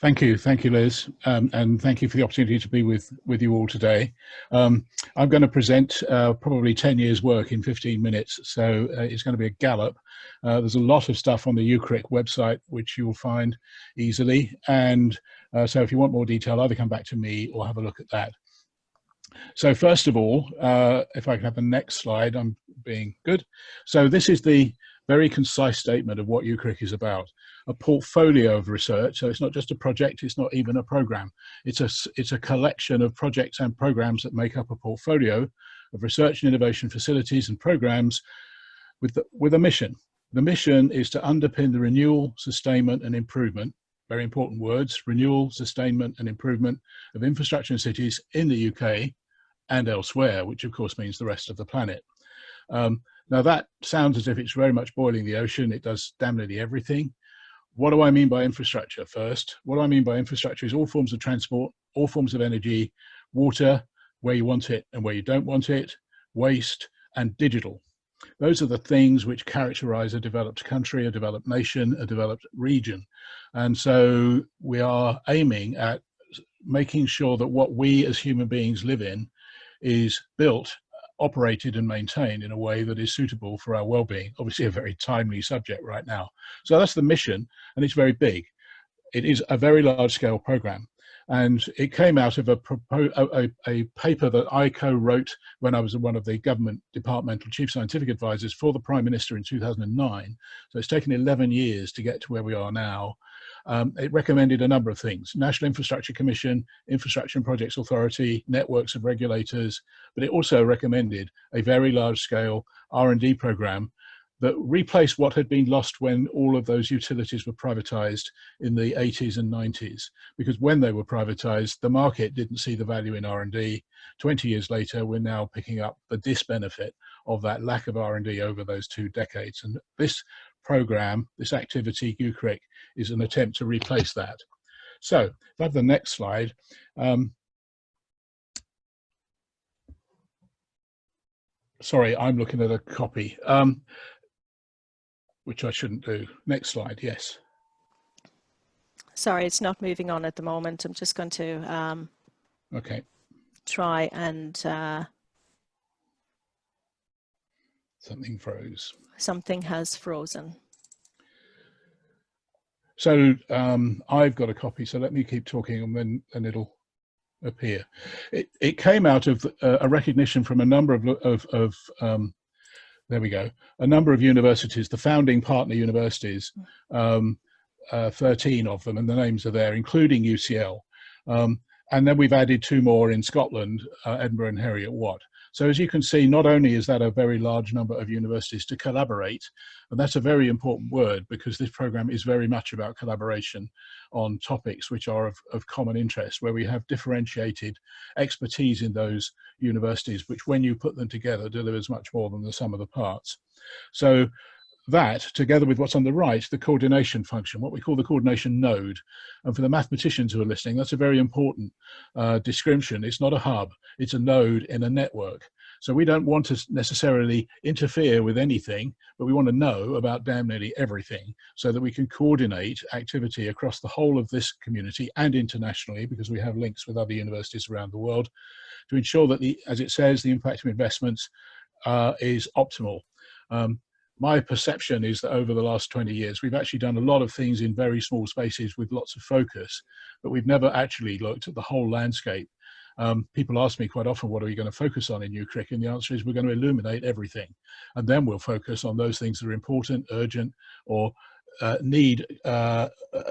Thank you, Liz, and thank you for the opportunity to be with you all today. I'm going to present probably 10 years' work in 15 minutes, so it's going to be a gallop. There's a lot of stuff on the UKCRIC website which you'll find easily, and so if you want more detail, either come back to me or have a look at that. So first of all, if I can have the next slide, I'm being good. So this is the very concise statement of what UKCRIC is about. A portfolio of research, so it's not just a project, it's not even a program. It's a collection of projects and programs that make up a portfolio of research and innovation facilities and programs with a mission. The mission is to underpin the renewal, sustainment and improvement, very important words, renewal, sustainment and improvement of infrastructure and cities in the UK and elsewhere, which of course means the rest of the planet. Now that sounds as if it's very much boiling the ocean. It does damn nearly everything. What do I mean by infrastructure first? What I mean by infrastructure is all forms of transport, all forms of energy, water, where you want it and where you don't want it, waste, and digital. Those are the things which characterize a developed country, a developed nation, a developed region. And so we are aiming at making sure that what we as human beings live in is built, operated and maintained in a way that is suitable for our well-being. Obviously a very timely subject right now. So that's the mission, and it's very big. It is a very large-scale program, and it came out of a paper that I co-wrote when I was one of the government departmental chief scientific advisors for the Prime Minister in 2009. So it's taken 11 years to get to where we are now. It recommended a number of things: National Infrastructure Commission, Infrastructure and Projects Authority, networks of regulators, but it also recommended a very large-scale R&D program that replaced what had been lost when all of those utilities were privatized in the 80s and 90s. Because when they were privatized, the market didn't see the value in R&D. 20 years later, we're now picking up the disbenefit of that lack of R&D over those 2 decades. And this program, this activity, UKCRIC, is an attempt to replace that. So if I have the next slide. Sorry, I'm looking at a copy, which I shouldn't do. Next slide, yes. Sorry, it's not moving on at the moment. I'm just going to okay. Try and... Something froze. Something has frozen. So I've got a copy, so let me keep talking and then it'll appear. It came out of a recognition from a number of there we go, a number of universities, the founding partner universities, 13 of them, and the names are there, including UCL. And then we've added 2 more in Scotland, Edinburgh and Heriot. So as you can see, not only is that a very large number of universities to collaborate, and that's a very important word because this program is very much about collaboration on topics which are of common interest, where we have differentiated expertise in those universities, which when you put them together delivers much more than the sum of the parts. So that, together with what's on the right, the coordination function, what we call the coordination node. And for the mathematicians who are listening, that's a very important description. It's not a hub, it's a node in a network. So we don't want to necessarily interfere with anything, but we want to know about damn nearly everything so that we can coordinate activity across the whole of this community and internationally, because we have links with other universities around the world, to ensure that, as it says, the impact of investments is optimal. My perception is that over the last 20 years, we've actually done a lot of things in very small spaces with lots of focus, but we've never actually looked at the whole landscape. People ask me quite often, what are we going to focus on in UKCRIC? And the answer is we're going to illuminate everything. And then we'll focus on those things that are important, urgent, or need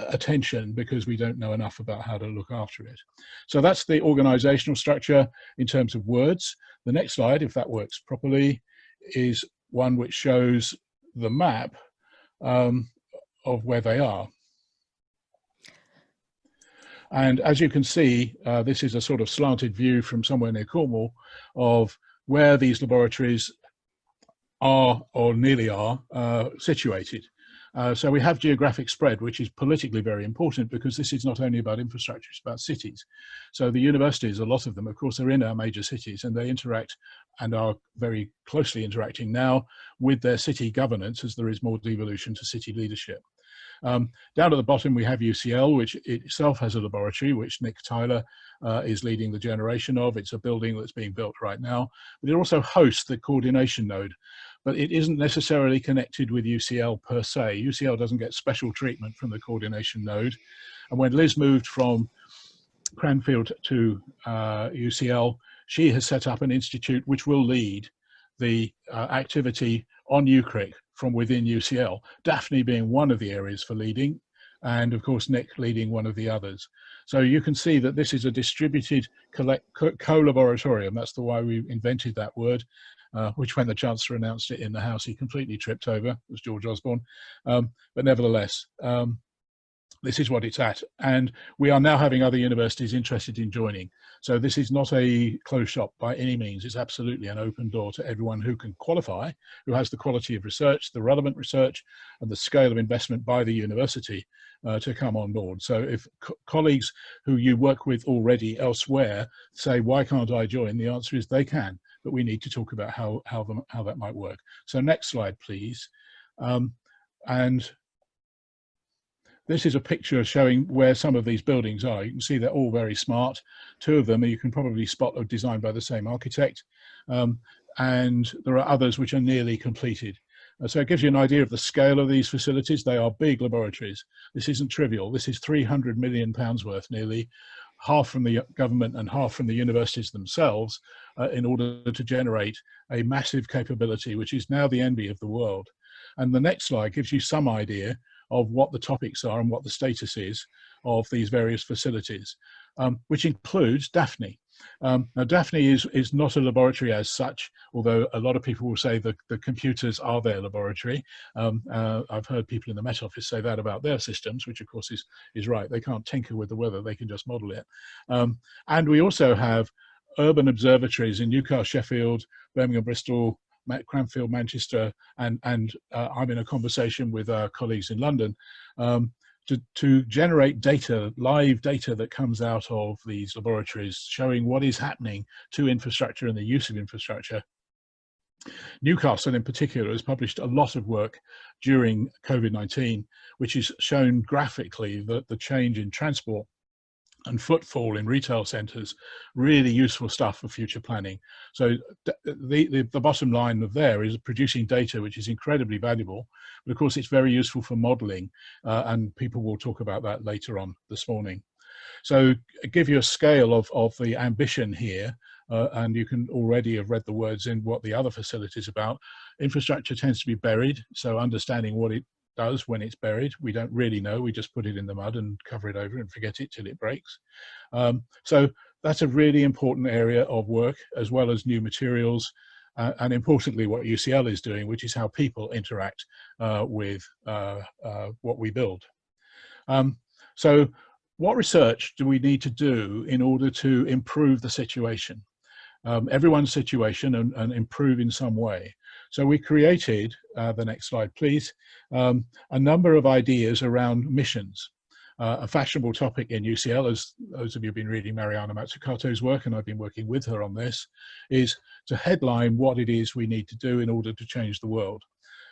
attention because we don't know enough about how to look after it. So that's the organisational structure in terms of words. The next slide, if that works properly, is one which shows the map of where they are. And as you can see, this is a sort of slanted view from somewhere near Cornwall of where these laboratories are, or nearly are, situated. So we have geographic spread, which is politically very important because this is not only about infrastructure, it's about cities. So the universities, a lot of them, of course, are in our major cities, and they interact and are very closely interacting now with their city governance as there is more devolution to city leadership. Down at the bottom we have UCL, which itself has a laboratory, which Nick Tyler is leading the generation of. It's a building that's being built right now, but it also hosts the coordination node. But it isn't necessarily connected with UCL per se. UCL doesn't get special treatment from the coordination node. And when Liz moved from Cranfield to UCL, she has set up an institute which will lead the activity on UKCRIC from within UCL, DAFNI being one of the areas for leading, and of course Nick leading one of the others. So you can see that this is a distributed collaboratorium. That's the why we invented that word, which when the Chancellor announced it in the House, he completely tripped over. It was George Osborne. But nevertheless, this is what it's at. And we are now having other universities interested in joining. So this is not a closed shop by any means. It's absolutely an open door to everyone who can qualify, who has the quality of research, the relevant research, and the scale of investment by the university to come on board. So if colleagues who you work with already elsewhere say, why can't I join? The answer is they can, but we need to talk about how that might work. So next slide, please. And this is a picture showing where some of these buildings are. You can see they're all very smart. Two of them you can probably spot are designed by the same architect. And there are others which are nearly completed. So it gives you an idea of the scale of these facilities. They are big laboratories. This isn't trivial. This is £300 million worth nearly, half from the government and half from the universities themselves, in order to generate a massive capability, which is now the envy of the world. And the next slide gives you some idea of what the topics are and what the status is of these various facilities, which includes DAFNI. Now DAFNI is not a laboratory as such, although a lot of people will say the computers are their laboratory. I've heard people in the Met Office say that about their systems, which of course is right. They can't tinker with the weather, they can just model it. And we also have urban observatories in Newcastle, Sheffield, Birmingham, Bristol, Cranfield, Manchester, and I'm in a conversation with our colleagues in London to generate data, live data that comes out of these laboratories, showing what is happening to infrastructure and the use of infrastructure. Newcastle in particular has published a lot of work during COVID-19, which has shown graphically that the change in transport and footfall in retail centres, really useful stuff for future planning. So the bottom line of there is producing data which is incredibly valuable, but of course it's very useful for modelling, and people will talk about that later on this morning. So give you a scale of the ambition here, and you can already have read the words in what the other facility is about. Infrastructure tends to be buried, so understanding what it does when it's buried, we don't really know. We just put it in the mud and cover it over and forget it till it breaks. So that's a really important area of work, as well as new materials, and importantly what UCL is doing, which is how people interact with what we build. So what research do we need to do in order to improve the situation, everyone's situation, and improve in some way? So we created, the next slide please, a number of ideas around missions. A fashionable topic in UCL, as those of you who've been reading Mariana Matsukato's work, and I've been working with her on this, is to headline what it is we need to do in order to change the world.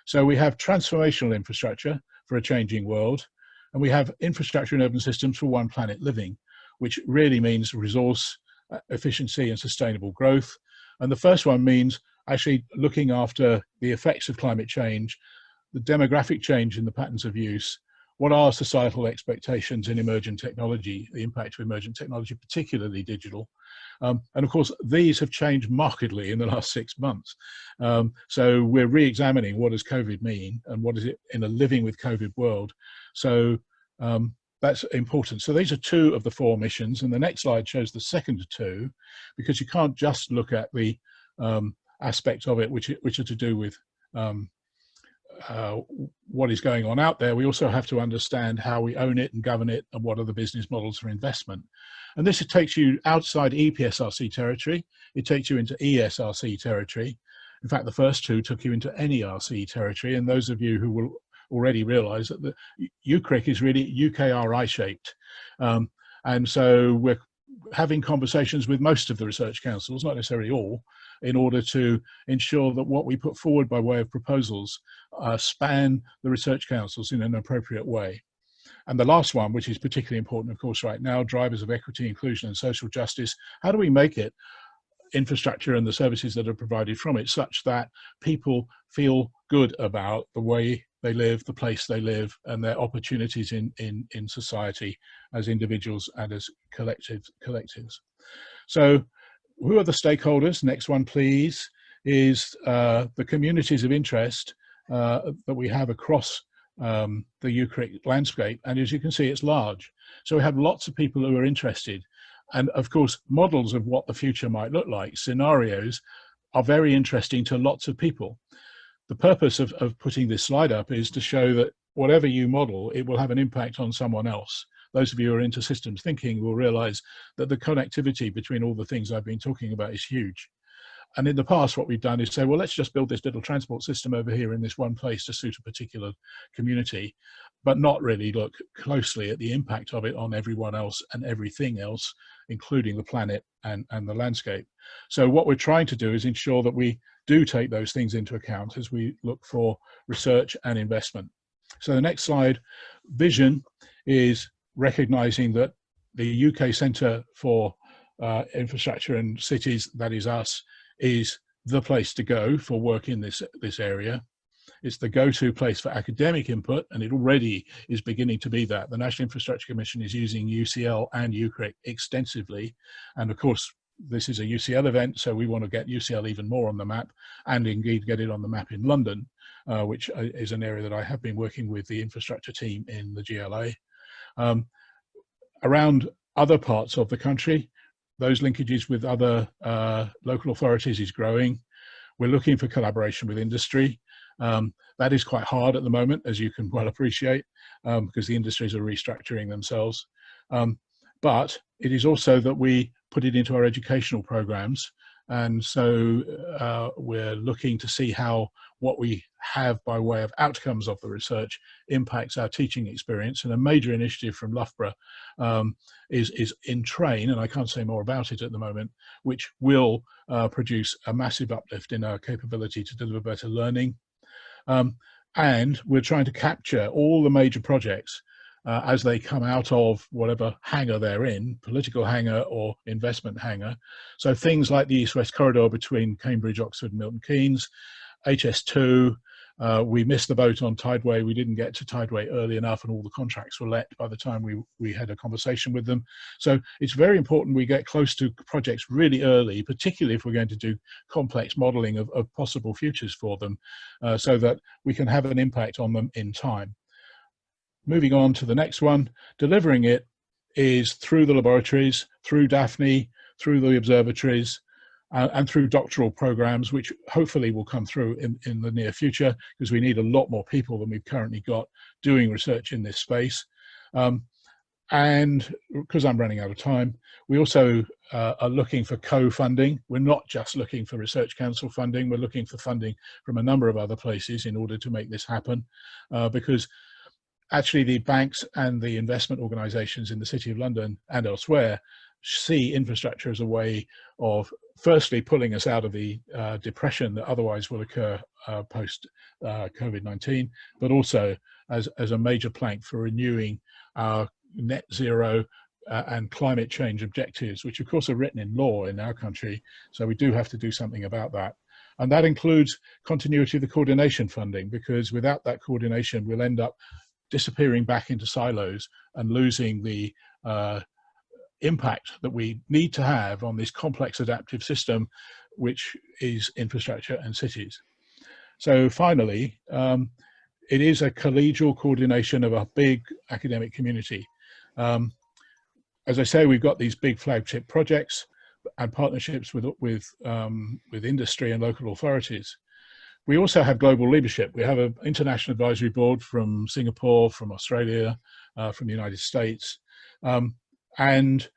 So we have transformational infrastructure for a changing world, and we have infrastructure in urban systems for one planet living, which really means resource efficiency and sustainable growth. And the first one means actually looking after the effects of climate change, the demographic change in the patterns of use, what are societal expectations in emergent technology, the impact of emergent technology, particularly digital. And of course, these have changed markedly in the last 6 months. So we're re-examining what does COVID mean and what is it in a living with COVID world. So that's important. So these are 2 of the 4 missions, and the next slide shows the second 2, because you can't just look at the aspects of it which are to do with what is going on out there. We also have to understand how we own it and govern it, and what are the business models for investment. And this takes you outside EPSRC territory. It takes you into ESRC territory. In fact, the first 2 took you into NERC territory, and those of you who will already realize that the UKCRIC is really UKRI shaped. And so we're having conversations with most of the research councils, not necessarily all, in order to ensure that what we put forward by way of proposals span the research councils in an appropriate way. And the last one, which is particularly important, of course, right now, drivers of equity, inclusion and social justice. How do we make it, infrastructure and the services that are provided from it, such that people feel good about the way they live, the place they live, and their opportunities in society as individuals and as collectives. So who are the stakeholders? Next one, please, is the communities of interest that we have across the UKCRIC landscape. And as you can see, it's large. So we have lots of people who are interested. And of course, models of what the future might look like, scenarios, are very interesting to lots of people. The purpose of putting this slide up is to show that whatever you model, it will have an impact on someone else. Those of you who are into systems thinking will realize that the connectivity between all the things I've been talking about is huge. And in the past, what we've done is say, well, let's just build this little transport system over here in this one place to suit a particular community, but not really look closely at the impact of it on everyone else and everything else, including the planet and the landscape. So what we're trying to do is ensure that we do take those things into account as we look for research and investment. So the next slide, vision, is recognizing that the UK Centre for Infrastructure and Cities, that is us, is the place to go for work in this area. It's the go-to place for academic input, and it already is beginning to be that. The National Infrastructure Commission is using UCL and UKCRIC extensively, and of course this is a UCL event, so we want to get UCL even more on the map, and indeed get it on the map in London, which is an area that I have been working with the infrastructure team in the GLA. Around other parts of the country, those linkages with other local authorities is growing. We're looking for collaboration with industry. That is quite hard at the moment, as you can well appreciate, because the industries are restructuring themselves. But it is also that we put it into our educational programs. And so we're looking to see how what we have by way of outcomes of the research impacts our teaching experience. And a major initiative from Loughborough is in Train, and I can't say more about it at the moment, which will produce a massive uplift in our capability to deliver better learning. And we're trying to capture all the major projects as they come out of whatever hangar they're in, political hangar or investment hangar. So things like the East-West corridor between Cambridge, Oxford and Milton Keynes, HS2, we missed the boat on Tideway. We didn't get to Tideway early enough, and all the contracts were let by the time we had a conversation with them. So it's very important we get close to projects really early, particularly if we're going to do complex modelling of possible futures for them, so that we can have an impact on them in time. Moving on to the next one, delivering it is through the laboratories, through DAFNI, through the observatories, and through doctoral programs, which hopefully will come through in the near future, because we need a lot more people than we've currently got doing research in this space. And because I'm running out of time, we also are looking for co-funding. We're not just looking for Research Council funding, we're looking for funding from a number of other places in order to make this happen, because actually the banks and the investment organisations in the City of London and elsewhere see infrastructure as a way of firstly pulling us out of the depression that otherwise will occur post COVID-19, but also as a major plank for renewing our net zero and climate change objectives, which of course are written in law in our country. So we do have to do something about that. And that includes continuity of the coordination funding, because without that coordination, we'll end up disappearing back into silos and losing the impact that we need to have on this complex adaptive system, which is infrastructure and cities. So finally, it is a collegial coordination of a big academic community. As I say, we've got these big flagship projects and partnerships with industry and local authorities. We also have global leadership. We have an international advisory board from Singapore, from Australia, from the United States. And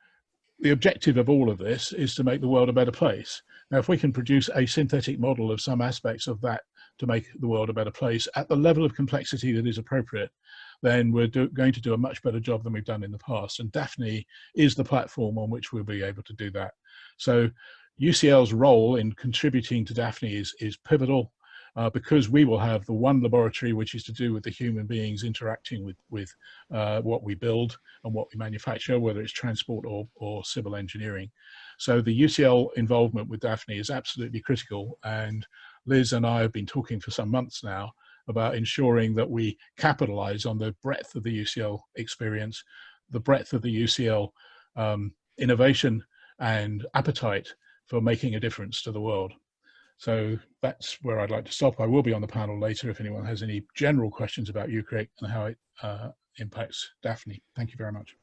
the objective of all of this is to make the world a better place. Now, if we can produce a synthetic model of some aspects of that to make the world a better place at the level of complexity that is appropriate, then we're going to do a much better job than we've done in the past. And DAFNI is the platform on which we'll be able to do that. So UCL's role in contributing to DAFNI is pivotal, because we will have the one laboratory which is to do with the human beings interacting with what we build and what we manufacture, whether it's transport or civil engineering. So the UCL involvement with DAFNI is absolutely critical, and Liz and I have been talking for some months now about ensuring that we capitalize on the breadth of the UCL experience, the breadth of the UCL innovation and appetite for making a difference to the world. So that's where I'd like to stop. I will be on the panel later if anyone has any general questions about UKCRIC and how it impacts DAFNI. Thank you very much.